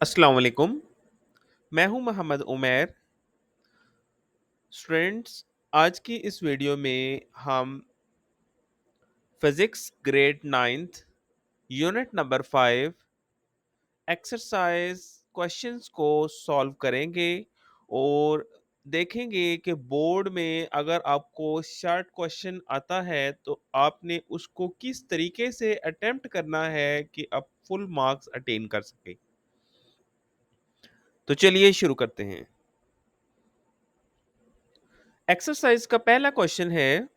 अस्सलाम वालेकुम। मैं हूं मोहम्मद उमैर। स्टूडेंट्स, आज की इस वीडियो में हम physics grade 9th unit number 5 exercise questions को सॉल्व करेंगे और देखेंगे कि बोर्ड में अगर आपको शॉर्ट क्वेश्चन आता है तो आपने उसको किस तरीके से अटेम्प्ट करना है कि आप फुल मार्क्स अटेन कर सकें। तो चलिए शुरू करते हैं। एक्सरसाइज का पहला क्वेश्चन है,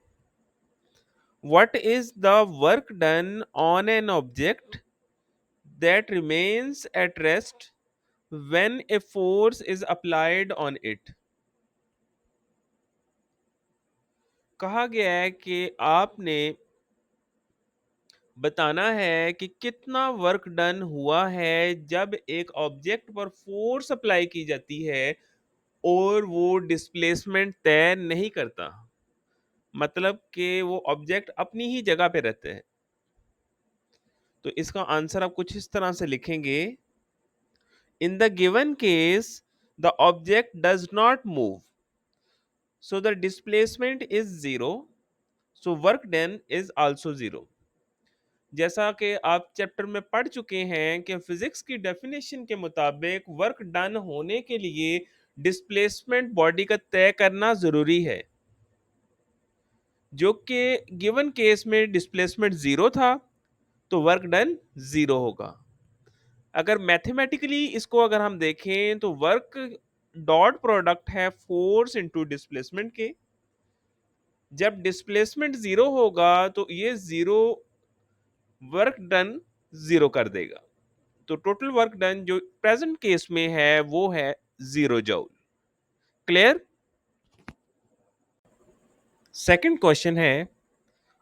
what is the work done on an object that remains at rest when a force is applied on it? कहा गया है कि आपने बताना है कि कितना वर्क डन हुआ है जब एक ऑब्जेक्ट पर फोर्स अप्लाई की जाती है और वो डिस्प्लेसमेंट तय नहीं करता। मतलब कि वो ऑब्जेक्ट अपनी ही जगह पे रहते हैं। तो इसका आंसर आप कुछ इस तरह से लिखेंगे, in the given case, the object does not move, so the displacement is zero, so work done is also zero. जैसा कि आप चैप्टर में पढ़ चुके हैं कि फिजिक्स की डेफिनेशन के मुताबिक वर्क डन होने के लिए डिस्प्लेसमेंट बॉडी का तय करना जरूरी है, जो कि गिवन केस में डिस्प्लेसमेंट जीरो था तो वर्क डन जीरो होगा। अगर मैथमेटिकली इसको अगर हम देखें तो वर्क डॉट प्रोडक्ट है फोर्स इनटू डिस्प्लेसमेंट के। जब डिस्प्लेसमेंट जीरो होगा तो ये जीरो वर्क डन जीरो कर देगा। तो टोटल वर्क डन जो प्रेजेंट केस में है वो है 0 जूल। क्लियर। सेकंड क्वेश्चन है,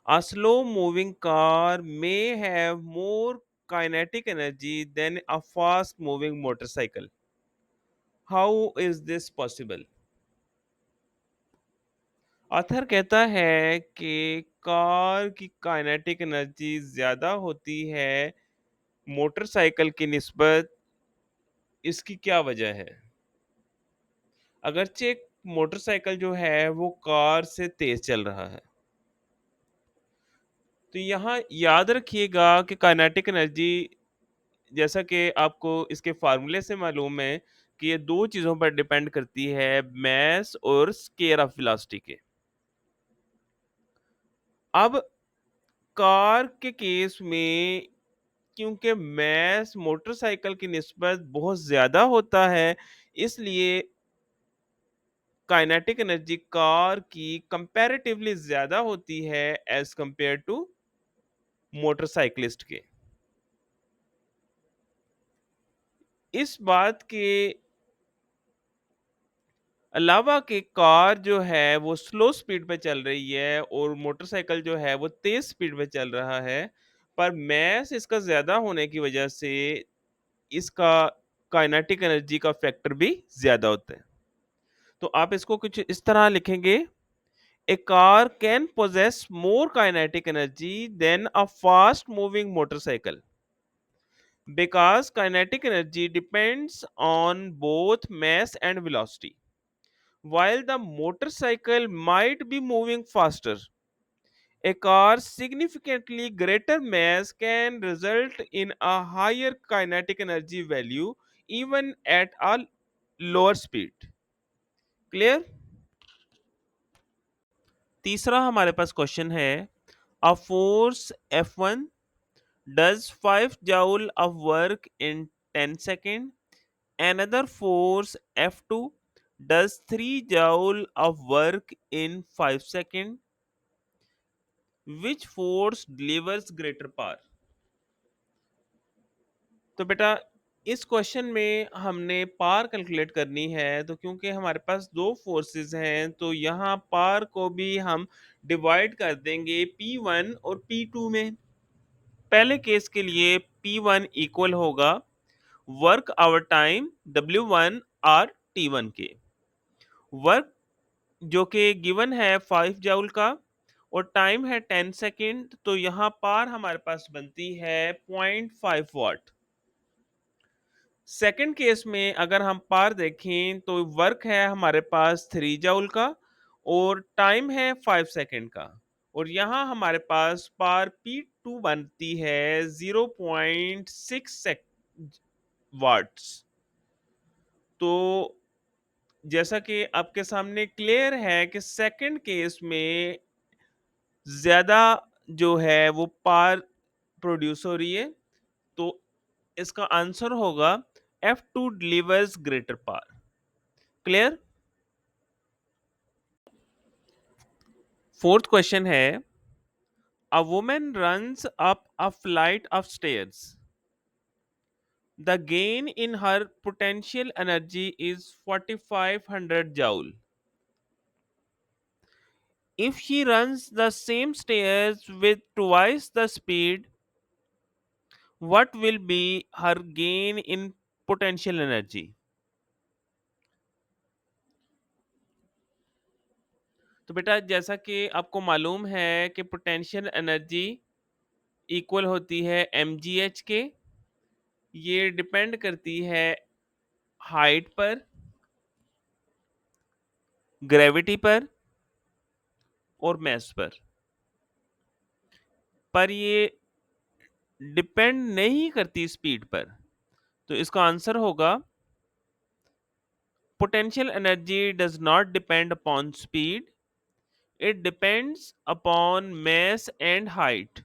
a slow moving car may have more kinetic energy than a fast moving motorcycle. How is this possible? Author कहता है कि कार की काइनेटिक एनर्जी ज़्यादा होती है मोटरसाइकिल की निस्बत। इसकी क्या वजह है? अगरचे मोटरसाइकिल जो है वो कार से तेज चल रहा है, तो यहाँ याद रखिएगा कि काइनेटिक एनर्जी, जैसा कि आपको इसके फार्मूले से मालूम है कि ये दो चीज़ों पर डिपेंड करती है, मैस और स्केयर ऑफ वेलोसिटी के। अब कार के केस में क्योंकि मैस मोटरसाइकिल की निस्बत बहुत ज़्यादा होता है, इसलिए काइनेटिक एनर्जी कार की कंपैरेटिवली ज़्यादा होती है एज़ कंपेयर टू मोटरसाइकिलिस्ट के। इस बात के अलावा कि कार जो है वो स्लो स्पीड पे चल रही है और मोटरसाइकिल जो है वो तेज़ स्पीड पे चल रहा है, पर मैस इसका ज़्यादा होने की वजह से इसका काइनेटिक एनर्जी का फैक्टर भी ज़्यादा होता है। तो आप इसको कुछ इस तरह लिखेंगे, a car can possess more kinetic energy than a fast moving motorcycle because kinetic energy depends on both mass and velocity. While the motorcycle might be moving faster, a car's significantly greater mass can result in a higher kinetic energy value even at a lower speed. Clear? तीसरा हमारे पास question है, a force F1 does 5 joule of work in 10 seconds. Another force F2 does 3 joule of work in 5 seconds. Which force delivers greater power? तो बेटा इस question में हमने power calculate करनी है, तो क्योंकि हमारे पास दो फोर्सेस हैं तो यहाँ पावर को भी हम डिवाइड कर देंगे P1 और P2 में। पहले केस के लिए P1 इक्वल होगा वर्क आवर टाइम W1 और T1 के। वर्क जो कि गिवन है 5 जूल का और टाइम है 10 सेकेंड, तो यहाँ पावर हमारे पास बनती है 0.5 वाट। सेकंड केस में अगर हम पार देखें तो वर्क है हमारे पास 3 जूल का और टाइम है 5 सेकंड का, और यहाँ हमारे पास पार P2 बनती है 0.6 वाट्स। तो जैसा कि आपके सामने क्लियर है कि सेकंड केस में ज्यादा जो है वो पार प्रोड्यूस हो रही है, तो इसका आंसर होगा F2 डिलीवर्स ग्रेटर पार। क्लियर? फोर्थ क्वेश्चन है, a woman runs up a flight of stairs, the gain in her potential energy is 4500 joule. If she runs the same stairs with twice the speed, what will be her gain in potential energy? तो बेटा जैसा कि आपको मालूम है कि potential energy equal होती है mgh के। ये डिपेंड करती है हाइट पर, ग्रेविटी और मास पर ये डिपेंड नहीं करती स्पीड पर। तो इसका आंसर होगा potential energy does not depend upon speed, it depends upon mass and height.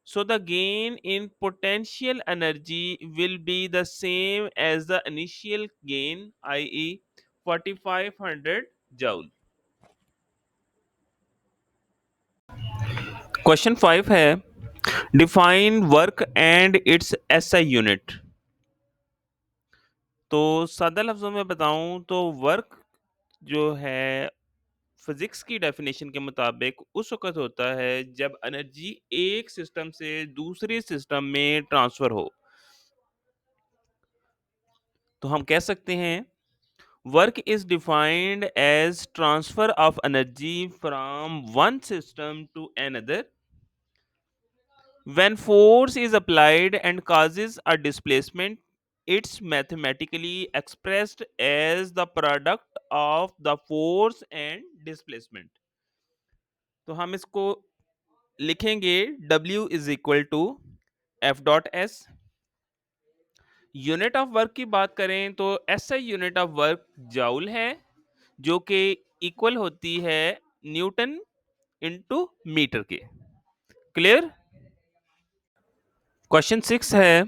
So the gain in potential energy will be the same as the initial gain, i.e. 4500 joule. Question 5 है, define work and it's SI unit. तो सादा लफ्जों में बताऊं तो work जो है physics की definition के मुताबिक उस वक्त होता है जब एनर्जी एक सिस्टम से दूसरे सिस्टम में ट्रांसफर हो। तो हम कह सकते हैं work is defined as transfer of energy from one system to another when force is applied and causes a displacement. It's mathematically expressed as the product of the force and displacement. तो हम इसको लिखेंगे W is equal to f dot s. Unit of work की बात करें तो SI unit of work joule है, जो कि इक्वल होती है न्यूटन इनटू मीटर के। क्लियर? क्वेश्चन 6 है,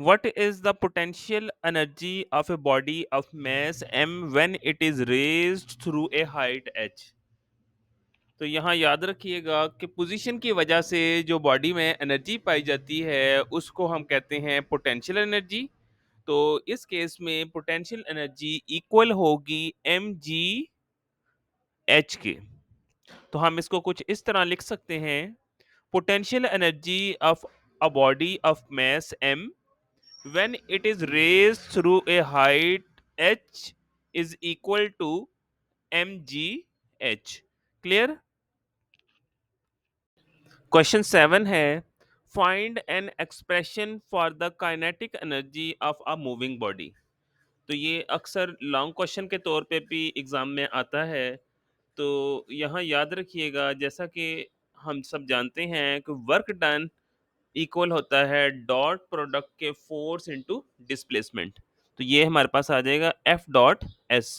what is the potential energy of a body of mass m when it is raised through a height h। तो यहाँ याद रखिएगा कि पोजीशन की वजह से जो बॉडी में एनर्जी पाई जाती है उसको हम कहते हैं पोटेंशियल एनर्जी। तो इस केस में पोटेंशियल एनर्जी इक्वल होगी mg h के। तो हम इसको कुछ इस तरह लिख सकते हैं, potential energy of a body of mass m when it is raised through a height h is equal to mgh। Clear? Question 7 है, find an expression for the kinetic energy of a moving body. तो ये अक्सर long question के तौर पे भी exam में आता है। तो यहाँ याद रखिएगा, जैसा कि हम सब जानते हैं कि वर्क डन इक्वल होता है डॉट प्रोडक्ट के फोर्स इनटू डिस्प्लेसमेंट। तो ये हमारे पास आ जाएगा एफ डॉट एस।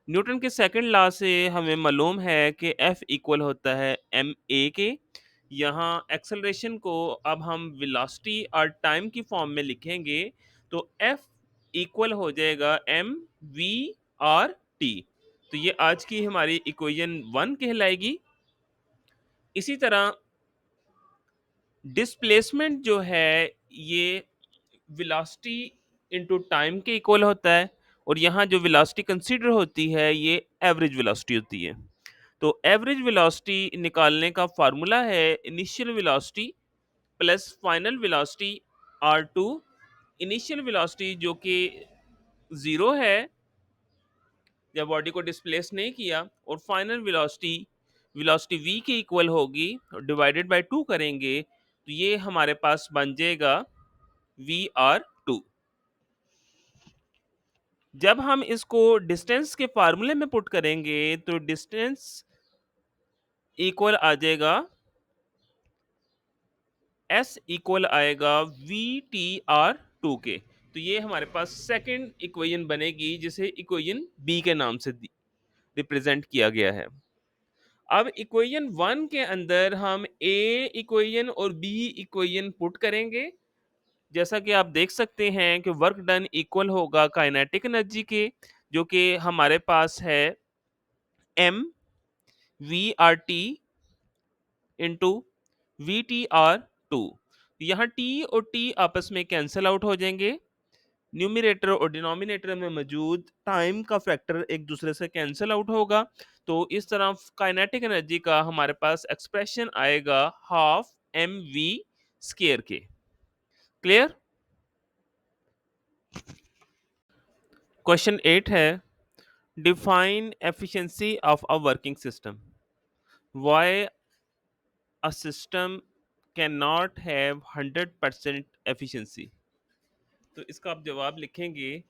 न्यूटन के सेकंड लॉ से हमें मालूम है कि एफ इक्वल होता है एम ए के। यहाँ एक्सेलरेशन को अब हम वेलोसिटी और टाइम की फॉर्म में लिखेंगे, तो एफ इक्वल हो जाएगा एम वी आर टी। तो ये आज की हमारी इक्वेशन 1 कहलाएगी। इसी तरह डिस्प्लेसमेंट जो है ये वेलोसिटी इनटू टाइम के इक्वल होता है, और यहाँ जो वेलोसिटी कंसीडर होती है ये एवरेज वेलोसिटी होती है। तो एवरेज वेलोसिटी निकालने का फार्मूला है initial velocity plus final velocity आर टू। इनिशियल वेलोसिटी जो कि जीरो है जब बॉडी को डिस्प्लेस नहीं किया, और फाइनल वेलोसिटी वेलोसिटी v के इक्वल होगी, डिवाइडेड बाय 2 करेंगे तो ये हमारे पास बन जाएगा वी आर टू। जब हम इसको डिस्टेंस के फार्मूले में पुट करेंगे तो डिस्टेंस इक्वल आ जाएगा, एस इक्वल आएगा वी टी आर टू के। तो ये हमारे पास सेकंड इक्वेशन बनेगी जिसे इक्वेशन बी के नाम से रिप्रेजेंट किया गया है। अब इक्वेशन वन के अंदर हम ए इक्वेशन और बी इक्वेशन पुट करेंगे। जैसा कि आप देख सकते हैं कि वर्क डन इक्वल होगा काइनेटिक एनर्जी के, जो कि हमारे पास है एम वी आर टी इंटू वी टी आर टू। यहाँ टी और टी आपस में कैंसिल आउट हो जाएंगे। न्यूमरेटर और डिनोमिनेटर में मौजूद टाइम का फैक्टर एक दूसरे से कैंसिल आउट होगा। तो इस तरह काइनेटिक एनर्जी का हमारे पास एक्सप्रेशन आएगा हाफ एम वी स्केयर के। क्लियर? क्वेश्चन 8 है, define efficiency of a working system, why a system can not have 100% efficiency. तो इसका आप जवाब लिखेंगे,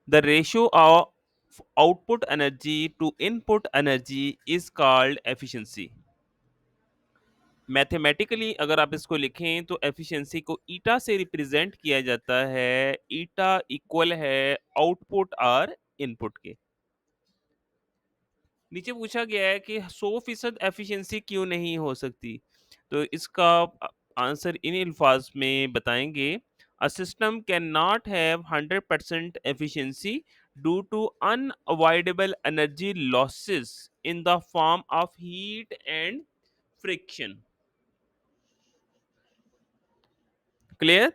the ratio of output energy to input energy is called efficiency. Mathematically अगर आप इसको लिखें तो एफिशिएंसी को ईटा से रिप्रेजेंट किया जाता है। ईटा इक्वल है आउटपुट और इनपुट के। नीचे पूछा गया है कि 100% एफिशिएंसी क्यों नहीं हो सकती। तो इसका आंसर इन अल्फाज में बताएंगे, a system can not have 100% efficiency due to unavoidable energy losses in the form of heat and friction. Clear?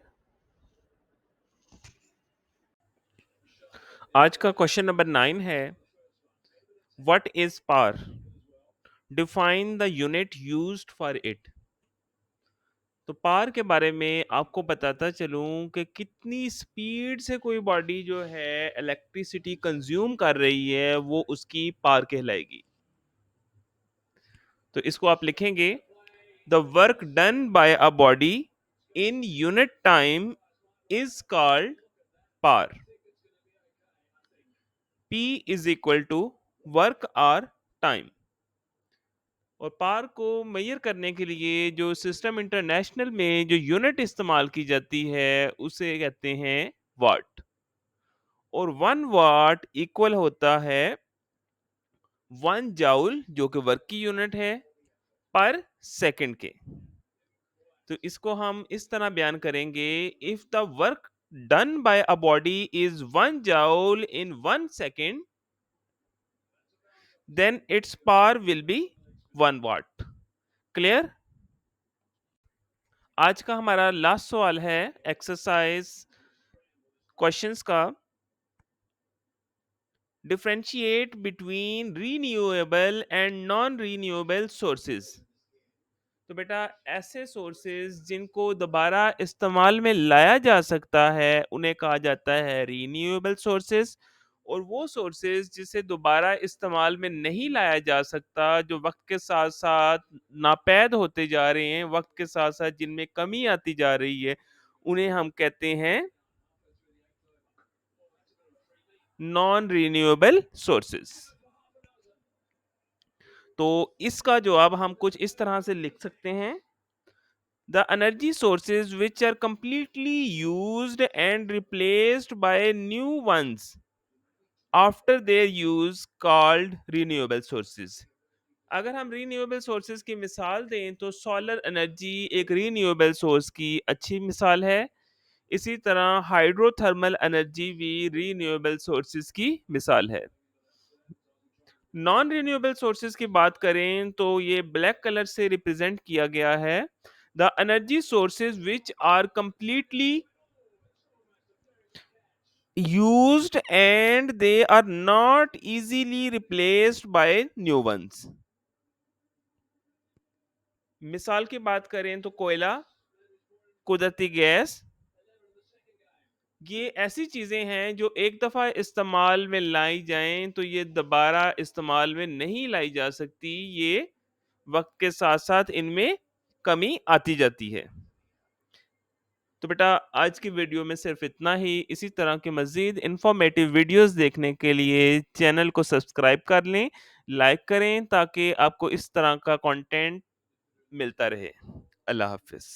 आज का क्वेश्चन नंबर 9 है, what is power, define the unit used for it. तो power के बारे में आपको बताता चलूं कि कितनी स्पीड से कोई बॉडी जो है इलेक्ट्रिसिटी कंज्यूम कर रही है वो उसकी पावर कहलाएगी। तो इसको आप लिखेंगे, the work done by a body in unit time is called power. P is equal to work आर टाइम। और पावर को मेजर करने के लिए जो सिस्टम इंटरनेशनल में जो यूनिट इस्तेमाल की जाती है उसे कहते हैं वाट। और 1 वाट इक्वल होता है 1 जूल, जो कि वर्क की यूनिट है, पर सेकंड के। तो इसको हम इस तरह बयान करेंगे, if the work done by a body is 1 joule in 1 second, then its power will be 1 watt. Clear? आज का हमारा लास्ट सवाल है एक्सरसाइज क्वेश्चंस का, differentiate between renewable and non renewable sources. तो बेटा ऐसे सोर्सेज जिनको दोबारा इस्तेमाल में लाया जा सकता है उन्हें कहा जाता है रीन्यूएबल सोर्सेज। और वो सोर्सेज जिसे दोबारा इस्तेमाल में नहीं लाया जा सकता, जो वक्त के साथ साथ नापैद होते जा रहे हैं, वक्त के साथ साथ जिनमें कमी आती जा रही है, उन्हें हम कहते हैं नॉन रीन्यूएबल सोर्सेज। तो इसका जवाब हम कुछ इस तरह से लिख सकते हैं, the energy sources which are completely used and replaced by new ones after their use called renewable sources। अगर हम रीन्यूएबल सोर्सेज की मिसाल दें तो सोलर एनर्जी एक रीन्यूएबल सोर्स की अच्छी मिसाल है। इसी तरह हाइड्रोथर्मल एनर्जी भी रीन्यूएबल सोर्सेज की मिसाल है। नॉन रिन्यूएबल सोर्सेज की बात करें तो ये ब्लैक कलर से रिप्रेजेंट किया गया है, the energy sources which are completely used and they are not easily replaced by new ones। मिसाल की बात करें तो कोयला, कुदरती गैस, ये ऐसी चीजें हैं जो एक दफा इस्तेमाल में लाई जाएं तो ये दोबारा इस्तेमाल में नहीं लाई जा सकती। ये वक्त के साथ साथ इनमें कमी आती जाती है। तो बेटा आज की वीडियो में सिर्फ इतना ही। इसी तरह के मज़ीद इन्फॉर्मेटिव वीडियोज़ देखने के लिए चैनल को सब्सक्राइब कर लें, लाइक करें ताकि आपको इस तरह का कंटेंट मिलता रहे। अल्लाह हाफ़िज़।